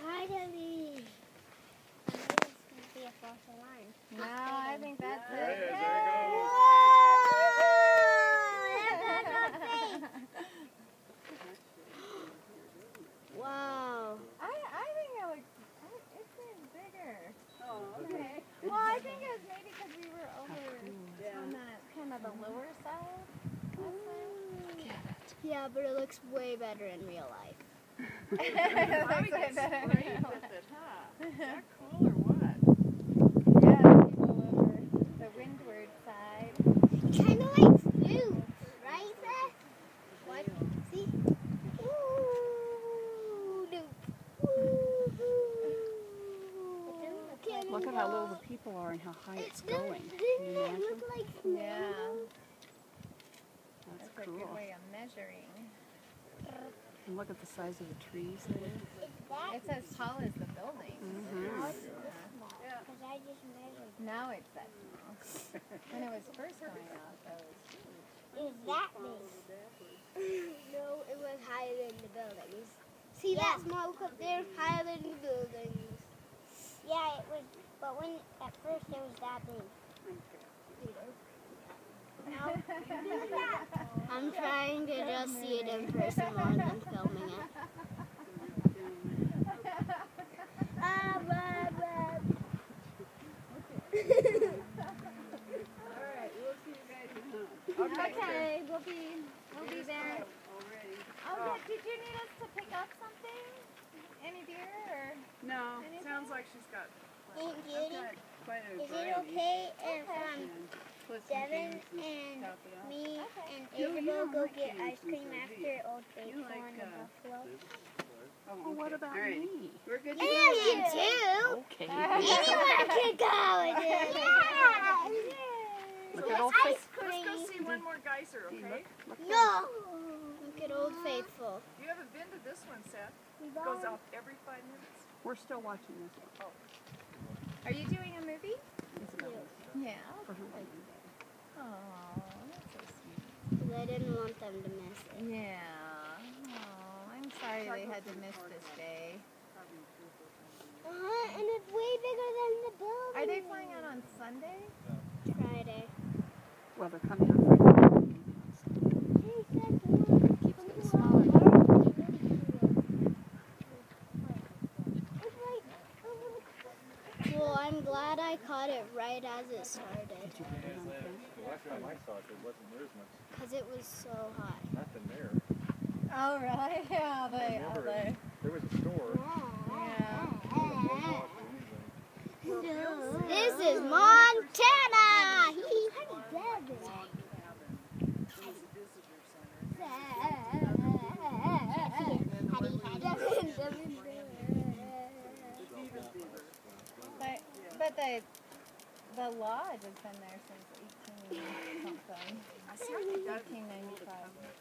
Finally. It's going to be a false alarm. No, I think that's it. There it is. There Wow. I think it seems bigger. Oh, Okay. Well, I think it was maybe because we were over on that kind of the lower side last time. Yeah, but it looks way better in real life. Probably get sprayed with it, huh? Is that cool or what? Yeah, the people over the windward side. Kind of like fruit, right, Seth? What? See? Ooh, no. Look at how little the people are and how high it's going. Can you Didn't it imagine? look like snow? Yeah. That's That's a cool. good way of measuring. And look at the size of the trees there. It's as tall as the building. Now it's this small, because I just measured. Now it's that small. When it was first going up, that was huge. It was that big. No, it was higher than the buildings. See that smoke up there? Higher than the buildings. Yeah, it was, but when at first it was that big. I'm trying to just see it in person more than filming it. Alright, we'll see you guys at home. Okay, we'll be there. Already. Oh, did you need us to pick up something? Any beer or? No, Anything? sounds like she's got Aunt I've Judy, got quite a is it variety. okay if And put some Devin things and top it up. me Okay. and You Isabel don't go like get candy ice cream sweets, do after Old Faithful like, and the Buffalo? Oh, what about me? We're good to And go. you too! Okay. Anyone can go! Look at old Ice face. cream! Let's go see one more geyser, okay? No! Look at Old Faithful. You haven't been to this one, Seth. It goes off every 5 minutes. We're still watching this one. Are you doing a movie? Isabella's Yeah. for her wedding day. Oh, that's so sweet. Because I didn't want them to miss it. Yeah. Oh, I'm sorry they had to miss this day. And it's way bigger than the building. Are they flying out on Sunday? Friday. Well, they're coming on Friday. Hey, Seth, look. Keeps getting smaller. Well, I'm glad I caught it right as it started. Did you get it on film? The last time I saw it, there wasn't near as much. Because it was so hot. Nothing there. Oh, really? Yeah, Remember, there was a store. Yeah. This is Montana! But the lodge has been there since 18 something. 1895.